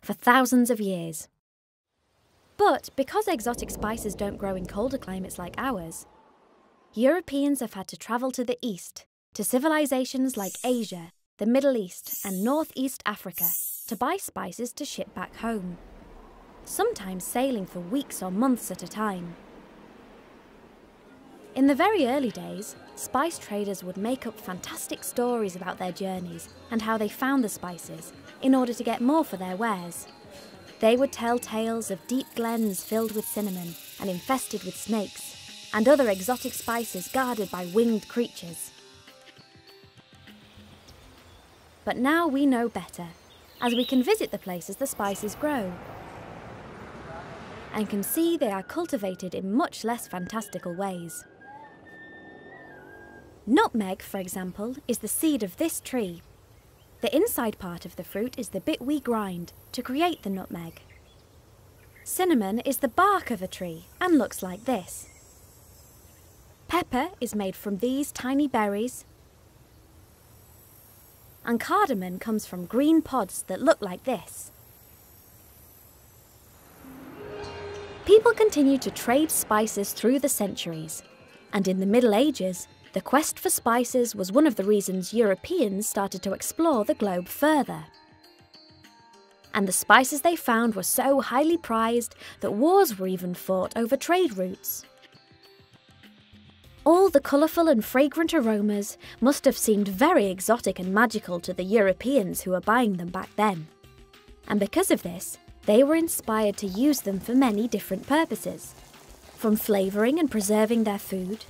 for thousands of years. But because exotic spices don't grow in colder climates like ours, Europeans have had to travel to the east, to civilizations like Asia, the Middle East and Northeast Africa to buy spices to ship back home, sometimes sailing for weeks or months at a time. In the very early days, spice traders would make up fantastic stories about their journeys and how they found the spices in order to get more for their wares. They would tell tales of deep glens filled with cinnamon and infested with snakes, and other exotic spices guarded by winged creatures. But now we know better, as we can visit the places the spices grow, and can see they are cultivated in much less fantastical ways. Nutmeg, for example, is the seed of this tree. The inside part of the fruit is the bit we grind to create the nutmeg. Cinnamon is the bark of a tree and looks like this. Pepper is made from these tiny berries. And cardamom comes from green pods that look like this. People continued to trade spices through the centuries, and in the Middle Ages, the quest for spices was one of the reasons Europeans started to explore the globe further. And the spices they found were so highly prized that wars were even fought over trade routes. All the colourful and fragrant aromas must have seemed very exotic and magical to the Europeans who were buying them back then. And because of this, they were inspired to use them for many different purposes, from flavouring and preserving their food,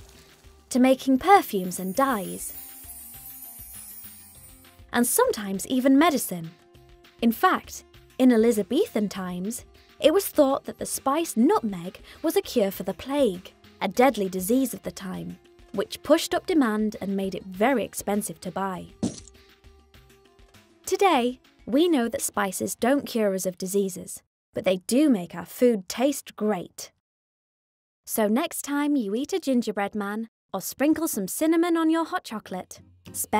to making perfumes and dyes, and sometimes even medicine. In fact, in Elizabethan times, it was thought that the spice nutmeg was a cure for the plague, a deadly disease of the time, which pushed up demand and made it very expensive to buy. Today, we know that spices don't cure us of diseases, but they do make our food taste great. So next time you eat a gingerbread man, or sprinkle some cinnamon on your hot chocolate, spare